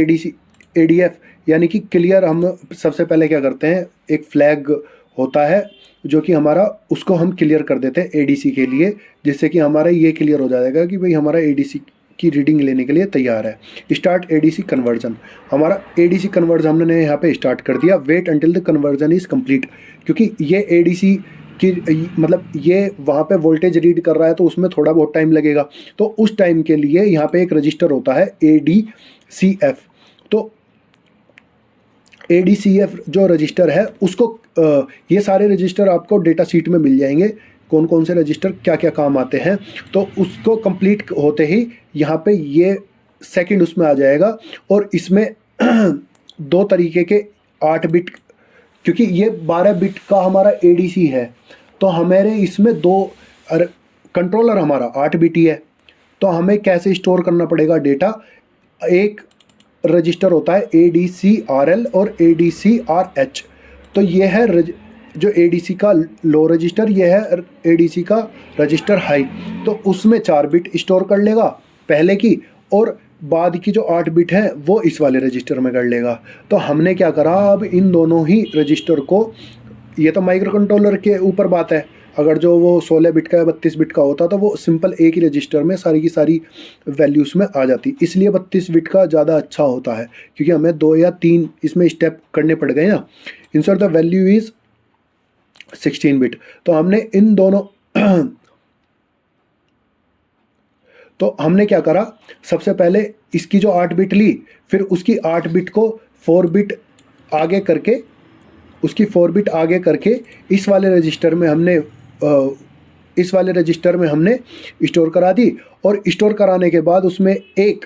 ADF, यानी कि क्लियर। हम सबसे पहले क्या करते हैं, एक फ्लैग होता है जो कि हमारा, उसको हम क्लियर कर देते हैं एडीसी के लिए, जिससे कि हमारा ये क्लियर हो जाएगा कि भाई हमारा एडीसी की रीडिंग लेने के लिए तैयार है। स्टार्ट एडीसी कन्वर्जन, हमारा एडीसी कन्वर्जन हमने यहाँ पे स्टार्ट कर दिया। Wait until the conversion is complete, क्योंकि ये एडीसी की मतलब ये वहाँ पे वोल्टेज रीड कर रहा है तो उसमें थोड़ा बहुत टाइम लगेगा। तो उस टाइम के लिए यहाँ पे एक रजिस्टर होता है ADCF। तो ADCF जो रजिस्टर है उसको ये सारे रजिस्टर आपको डेटा शीट में मिल जाएंगे, कौन कौन से रजिस्टर क्या क्या काम आते हैं। तो उसको कंप्लीट होते ही यहाँ पे ये सेकंड उसमें आ जाएगा। और इसमें 2 तरीके के 8 बिट, क्योंकि ये 12 बिट का हमारा एडीसी है, तो हमारे इसमें दो कंट्रोलर हमारा 8 बिट ही है, तो हमें कैसे स्टोर करना पड़ेगा डेटा। एक रजिस्टर होता है ADCRL और ADCRH, तो ये है जो ADC का लो रजिस्टर, ये है ADC का रजिस्टर हाई, तो उसमें 4 बिट स्टोर कर लेगा पहले की, और बाद की जो 8 बिट है वो इस वाले रजिस्टर में कर लेगा। तो हमने क्या करा, अब इन दोनों ही रजिस्टर को, ये तो माइक्रो कंट्रोलर के ऊपर बात है, अगर जो वो 16 बिट का या 32 बिट का होता तो वो सिंपल एक ही रजिस्टर में सारी की सारी वैल्यूज़ में आ जाती, इसलिए 32 बिट का ज़्यादा अच्छा होता है, क्योंकि हमें 2 या 3 इसमें स्टेप करने पड़ गए ना। Insert the value is 16 bit, तो हमने इन दोनों तो हमने क्या करा, सबसे पहले इसकी जो 8 बिट ली, फिर उसकी 8 बिट को 4 बिट आगे करके, उसकी 4 बिट आगे करके इस वाले रजिस्टर में हमने स्टोर करा दी, और स्टोर कराने के बाद उसमें एक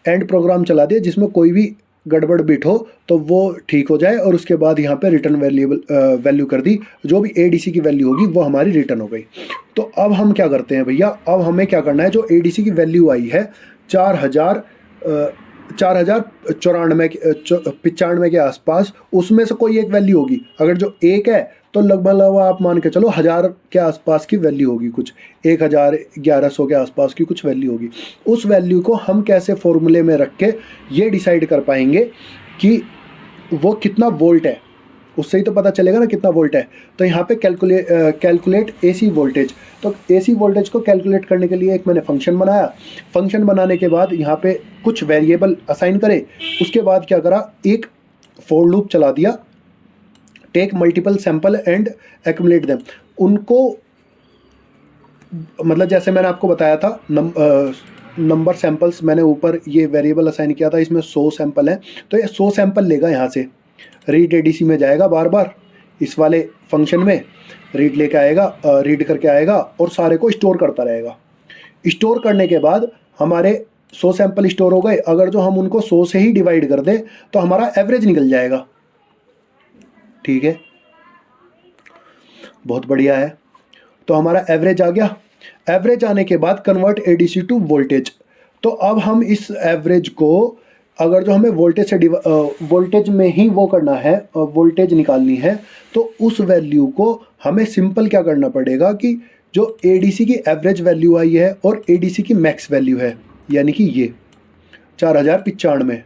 एंड प्रोग्राम चला दिया जिसमें कोई भी गड़बड़ बिट हो तो वो ठीक हो जाए, और उसके बाद यहाँ पे रिटर्न वैल्यू कर दी, जो भी ADC की वैल्यू होगी वो हमारी रिटर्न हो गई। तो अब हम क्या करते हैं भैया, अब हमें क्या करना है, जो ADC की वैल्यू आई है 4095 के आसपास, उसमें से कोई एक वैल्यू होगी, अगर जो एक है तो लगभग आप मान के चलो 1000 के आसपास की वैल्यू होगी, कुछ 1100 के आसपास की कुछ वैल्यू होगी। उस वैल्यू को हम कैसे फॉर्मूले में रख के ये डिसाइड कर पाएंगे कि वो कितना वोल्ट है, उससे ही तो पता चलेगा ना कितना वोल्ट है। तो यहाँ पे कैलकुलेट AC वोल्टेज, तो AC वोल्टेज को कैलकुलेट करने के लिए एक मैंने फंक्शन बनाया। फंक्शन बनाने के बाद यहाँ पे कुछ वेरिएबल असाइन करे, उसके बाद क्या करा, एक फॉर लूप चला दिया, take multiple sample and accumulate them. उनको मतलब जैसे मैंने आपको बताया था, नंबर सैंपल्स मैंने ऊपर ये वेरिएबल असाइन किया था, इसमें 100 सैंपल हैं, तो ये 100 सैंपल लेगा, यहाँ से रीड ADC में जाएगा, बार बार इस वाले फंक्शन में रीड लेके आएगा, रीड करके आएगा और सारे को स्टोर करता रहेगा। स्टोर करने के बाद हमारे 100 सैंपल स्टोर हो गए, अगर जो हम उनको 100 से ही डिवाइड कर दें तो हमारा एवरेज निकल जाएगा। ठीक है, बहुत बढ़िया है। तो हमारा एवरेज आ गया। एवरेज आने के बाद कन्वर्ट ADC टू वोल्टेज। तो अब हम इस एवरेज को, अगर जो हमें वोल्टेज से वोल्टेज में ही वो करना है, वोल्टेज निकालनी है, तो उस वैल्यू को हमें सिंपल क्या करना पड़ेगा कि जो ADC की एवरेज वैल्यू आई है और ADC की मैक्स वैल्यू है, यानी कि ये 4095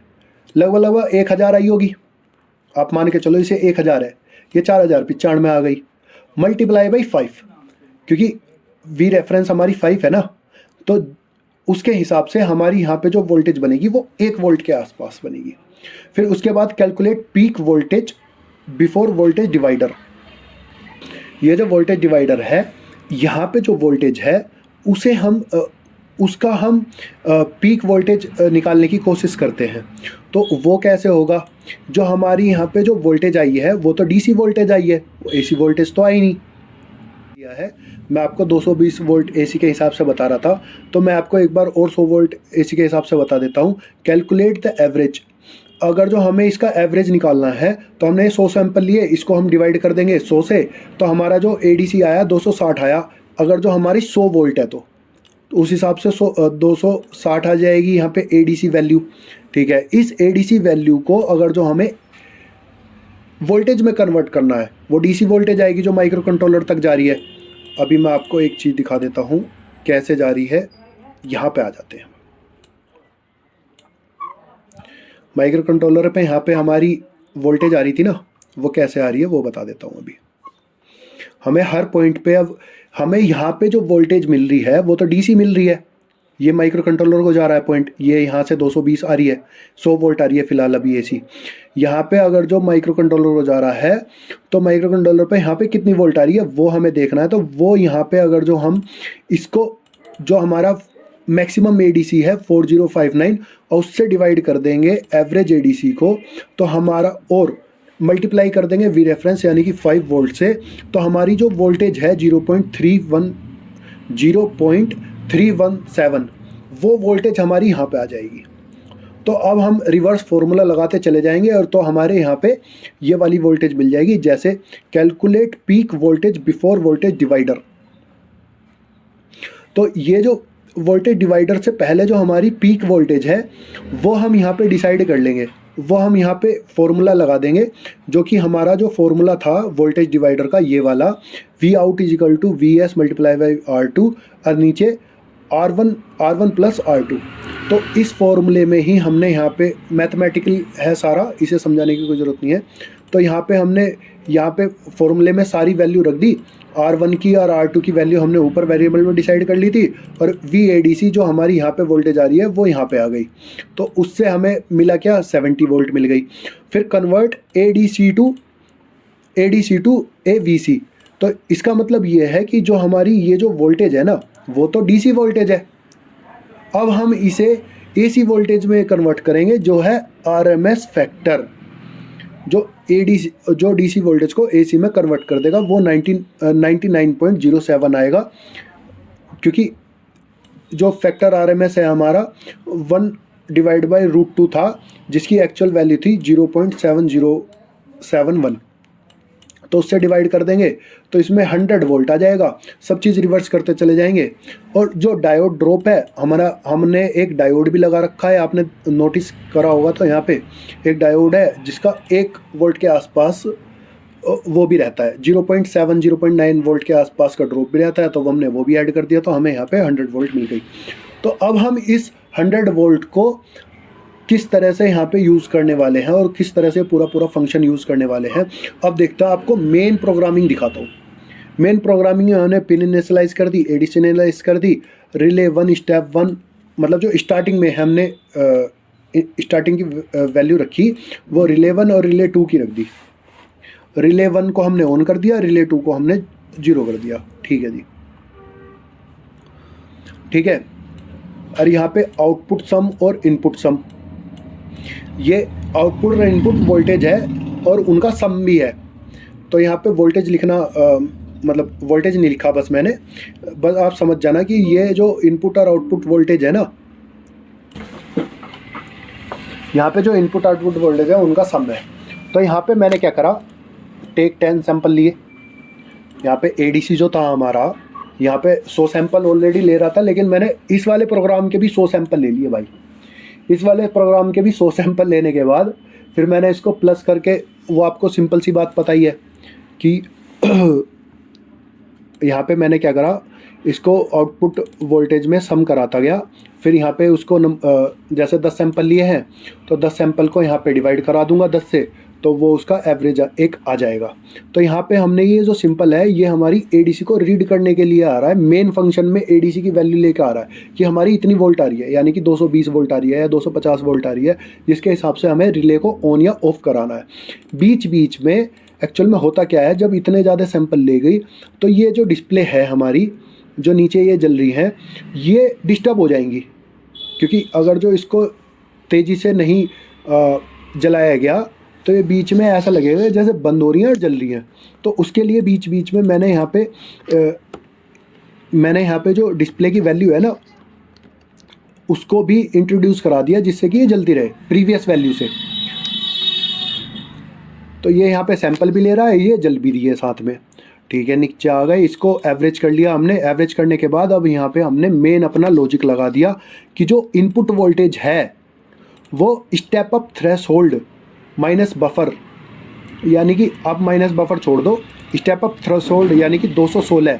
लगभग 1000 आई होगी, आप मान के चलो इसे 1000 है, ये 4095 आ गई, मल्टीप्लाई बाई 5, क्योंकि V रेफरेंस हमारी 5 है ना, तो उसके हिसाब से हमारी यहाँ पे जो वोल्टेज बनेगी वो 1 वोल्ट के आसपास बनेगी। फिर उसके बाद calculate peak voltage before voltage divider. ये जो वोल्टेज डिवाइडर है, यहाँ पे जो वोल्टेज है उसे हम उसका हम पीक वोल्टेज निकालने की कोशिश करते हैं। तो वो कैसे होगा, जो हमारी यहाँ पे जो वोल्टेज आई है वो तो DC वोल्टेज आई है, AC वोल्टेज तो आई नहीं है। मैं आपको 220 वोल्ट AC के हिसाब से बता रहा था, तो मैं आपको एक बार और 100 वोल्ट AC के हिसाब से बता देता हूँ। कैलकुलेट द एवरेज, अगर जो हमें इसका एवरेज निकालना है तो हमने 100 सैंपल लिए, इसको हम डिवाइड कर देंगे 100 से, तो हमारा जो ADC आया 260 आया। अगर जो हमारी 100 वोल्ट है तो उस हिसाब से 260 आ जाएगी यहाँ पे ADC वैल्यू। ठीक है, इस ADC वैल्यू को अगर जो हमें वोल्टेज में कन्वर्ट करना है, वो DC वोल्टेज आएगी जो माइक्रो कंट्रोलर तक जा रही है। अभी मैं आपको एक चीज़ दिखा देता हूँ कैसे जा रही है। यहाँ पे आ जाते हैं, माइक्रो कंट्रोलर पे यहाँ पे हमारी वोल्टेज आ रही थी ना, वो कैसे आ रही है वो बता देता हूँ। अभी हमें हर पॉइंट पे, अब हमें यहाँ पे जो वोल्टेज मिल रही है वो तो DC मिल रही है, ये माइक्रो कंट्रोलर को जा रहा है पॉइंट, ये यहाँ से 220 आ रही है, 100 वोल्ट आ रही है फिलहाल अभी AC। यहाँ पे अगर जो माइक्रो कंट्रोलर को जा रहा है तो माइक्रो कंट्रोलर पे यहाँ पे कितनी वोल्ट आ रही है वो हमें देखना है। तो वो यहाँ पे अगर जो हम इसको, जो हमारा मैक्सिमम ADC है 4059, और उससे डिवाइड कर देंगे एवरेज ADC को, तो हमारा और मल्टीप्लाई कर देंगे V रेफरेंस यानी कि 5 वोल्ट से, तो हमारी जो वोल्टेज है 0.317, वो वोल्टेज हमारी यहाँ पे आ जाएगी। तो अब हम रिवर्स फॉर्मूला लगाते चले जाएंगे और तो हमारे यहाँ पे ये वाली वोल्टेज मिल जाएगी, जैसे calculate peak voltage before voltage divider. तो ये जो वोल्टेज डिवाइडर से पहले जो हमारी पीक वोल्टेज है वो हम यहाँ पे डिसाइड कर लेंगे, वो हम यहाँ पे फॉर्मूला लगा देंगे, जो कि हमारा जो फॉर्मूला था वोल्टेज डिवाइडर का ये वाला, V out is equal to V S multiply by R2 और नीचे R1 प्लस R2। तो इस फॉर्मूले में ही हमने यहाँ पे मैथमेटिकल है सारा, इसे समझाने की कोई ज़रूरत नहीं है। तो यहाँ पे हमने यहाँ पे फॉर्मूले में सारी वैल्यू रख दी, R1 की और R2 की वैल्यू हमने ऊपर वेरिएबल में डिसाइड कर ली थी, और VADC जो हमारी यहाँ पे वोल्टेज आ रही है वो यहाँ पे आ गई। तो उससे हमें मिला क्या, 70 वोल्ट मिल गई। फिर कन्वर्ट ADC टू AVC। तो इसका मतलब ये है कि जो हमारी ये जो वोल्टेज है ना वो तो DC वोल्टेज है, अब हम इसे AC वोल्टेज में कन्वर्ट करेंगे, जो है RMS फैक्टर। जो DC वोल्टेज को AC में कन्वर्ट कर देगा वो 99.07 आएगा, क्योंकि जो फैक्टर RMS है हमारा 1/√2 था, जिसकी एक्चुअल वैल्यू थी 0.7071। तो उससे डिवाइड कर देंगे तो इसमें 100 वोल्ट आ जाएगा। सब चीज़ रिवर्स करते चले जाएंगे। और जो डायोड ड्रॉप है हमारा, हमने एक डायोड भी लगा रखा है, आपने नोटिस करा होगा। तो यहाँ पे एक डायोड है जिसका 1 वोल्ट के आसपास वो भी रहता है, 0.7 0.9 वोल्ट के आसपास का ड्रॉप भी रहता है, तो हमने वो भी ऐड कर दिया, तो हमें यहाँ पे 100 वोल्ट मिल गई। तो अब हम इस 100 वोल्ट को किस तरह से यहाँ पे यूज़ करने वाले हैं और किस तरह से पूरा फंक्शन यूज़ करने वाले हैं, अब देखता हूँ। आपको मेन प्रोग्रामिंग दिखाता हूँ। मेन प्रोग्रामिंग में हमने पिन इनिशियलाइज कर दी, ADC इनिशियलाइज कर दी, रिले 1 स्टेप 1, मतलब जो स्टार्टिंग में हमने स्टार्टिंग की वैल्यू रखी वो रिले 1 और रिले 2 की रख दी। रिले 1 को हमने ऑन कर दिया, रिले 2 को हमने 0 कर दिया। ठीक है जी, ठीक है। और यहाँ पे आउटपुट सम और इनपुट सम, ये आउटपुट और इनपुट वोल्टेज है और उनका सम भी है। तो यहाँ पे वोल्टेज लिखना मतलब वोल्टेज नहीं लिखा बस मैंने, बस आप समझ जाना कि ये जो इनपुट और आउटपुट वोल्टेज है ना, यहाँ पे जो इनपुट आउटपुट वोल्टेज है उनका सम है। तो यहाँ पे मैंने क्या करा, टेक 10 सैंपल लिए। यहाँ पे ADC जो था हमारा, यहाँ पे 100 सैंपल ऑलरेडी ले रहा था, लेकिन मैंने इस वाले प्रोग्राम के भी 100 सैंपल ले लिए भाई। इस वाले प्रोग्राम के भी 100 सैंपल लेने के बाद फिर मैंने इसको प्लस करके, वो आपको सिंपल सी बात पता ही है कि यहाँ पे मैंने क्या करा, इसको आउटपुट वोल्टेज में सम कराता गया। फिर यहाँ पे उसको जैसे 10 सैंपल लिए हैं तो 10 सैंपल को यहाँ पे डिवाइड करा दूंगा 10 से, तो वो उसका एवरेज एक आ जाएगा। तो यहाँ पे हमने ये जो सिंपल है ये हमारी ADC को रीड करने के लिए आ रहा है। मेन फंक्शन में ADC की वैल्यू लेकर आ रहा है कि हमारी इतनी वोल्ट आ रही है, यानी कि 220 वोल्ट आ रही है या 250 वोल्ट आ रही है, जिसके हिसाब से हमें रिले को ऑन या ऑफ कराना है। बीच बीच में एक्चुअल में होता क्या है, जब इतने ज़्यादा सैंपल ले गई तो ये जो डिस्प्ले है हमारी, जो नीचे ये जल रही हैं, ये डिस्टर्ब हो जाएंगी, क्योंकि अगर जो इसको तेज़ी से नहीं जलाया गया तो ये बीच में ऐसा लगेगा जैसे बंद हो रही हैं और जल रही हैं। तो उसके लिए बीच बीच में मैंने यहाँ पे जो डिस्प्ले की वैल्यू है ना उसको भी इंट्रोड्यूस करा दिया, जिससे कि ये जलती रहे प्रीवियस वैल्यू से। तो ये यहाँ पे सैंपल भी ले रहा है, ये जल भी रही है साथ में। ठीक है, नीचे आ गए, इसको एवरेज कर लिया हमने। एवरेज करने के बाद अब यहाँ पे हमने मेन अपना लॉजिक लगा दिया कि जो इनपुट वोल्टेज है वो step up threshold minus buffer, यानी कि अब माइनस बफर छोड़ दो, स्टेप अप थ्रेशोल्ड यानी कि 216,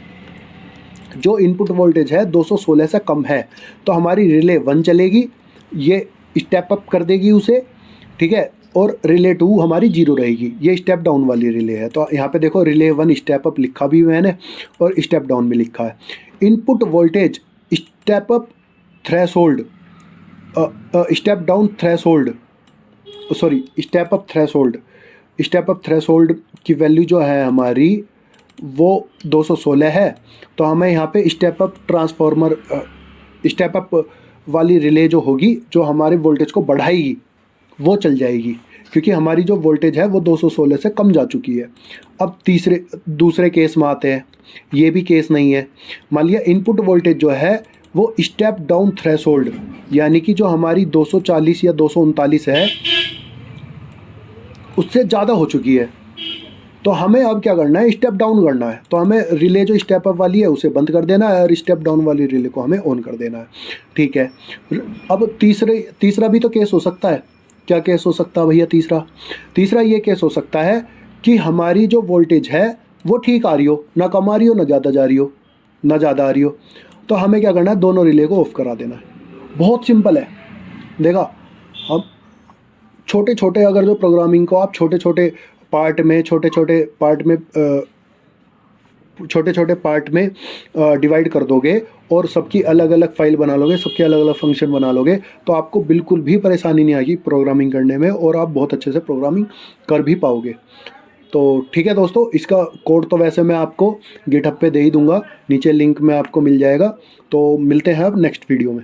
जो इनपुट वोल्टेज है 216 से कम है तो हमारी रिले 1 चलेगी, ये स्टेप अप कर देगी उसे। ठीक है, और रिले 2 हमारी 0 रहेगी, ये स्टेप डाउन वाली रिले है। तो यहाँ पे देखो रिले 1 स्टेप अप लिखा भी मैंने और स्टेप डाउन भी लिखा है। Input voltage step up threshold, step down threshold, sorry step up threshold, step up threshold की वैल्यू जो है हमारी वो 216 है। तो हमें यहाँ पे step up transformer, step up वाली रिले जो होगी, जो हमारे वोल्टेज को बढ़ाएगी, वो चल जाएगी, क्योंकि हमारी जो वोल्टेज है वो 216 से कम जा चुकी है। अब दूसरे केस में आते हैं, ये भी केस नहीं है। मान लिया इनपुट वोल्टेज जो है वो स्टेप डाउन थ्रेशोल्ड, यानी कि जो हमारी 240 या 239 है उससे ज़्यादा हो चुकी है। तो हमें अब क्या करना है, स्टेप डाउन करना है। तो हमें रिले जो स्टेप अप वाली है उसे बंद कर देना है और स्टेप डाउन वाली रिले को हमें ऑन कर देना है। ठीक है। अब तीसरा भी तो केस हो सकता है। क्या केस हो सकता है भैया? तीसरा ये केस हो सकता है कि हमारी जो वोल्टेज है वो ठीक आ रही हो, ना कम आ रही हो, ना ज़्यादा जा रही हो, ना ज़्यादा आ रही हो। तो हमें क्या करना है, दोनों रिले को ऑफ करा देना है। बहुत सिंपल है। देखा, अब छोटे छोटे अगर जो प्रोग्रामिंग को आप छोटे छोटे पार्ट में डिवाइड कर दोगे और सबकी अलग अलग फाइल बना लोगे, सबके अलग अलग फंक्शन बना लोगे, तो आपको बिल्कुल भी परेशानी नहीं आएगी प्रोग्रामिंग करने में और आप बहुत अच्छे से प्रोग्रामिंग कर भी पाओगे। तो ठीक है दोस्तों, इसका कोड तो वैसे मैं आपको गिटहब पे दे ही दूंगा, नीचे लिंक में आपको मिल जाएगा। तो मिलते हैं अब नेक्स्ट वीडियो में।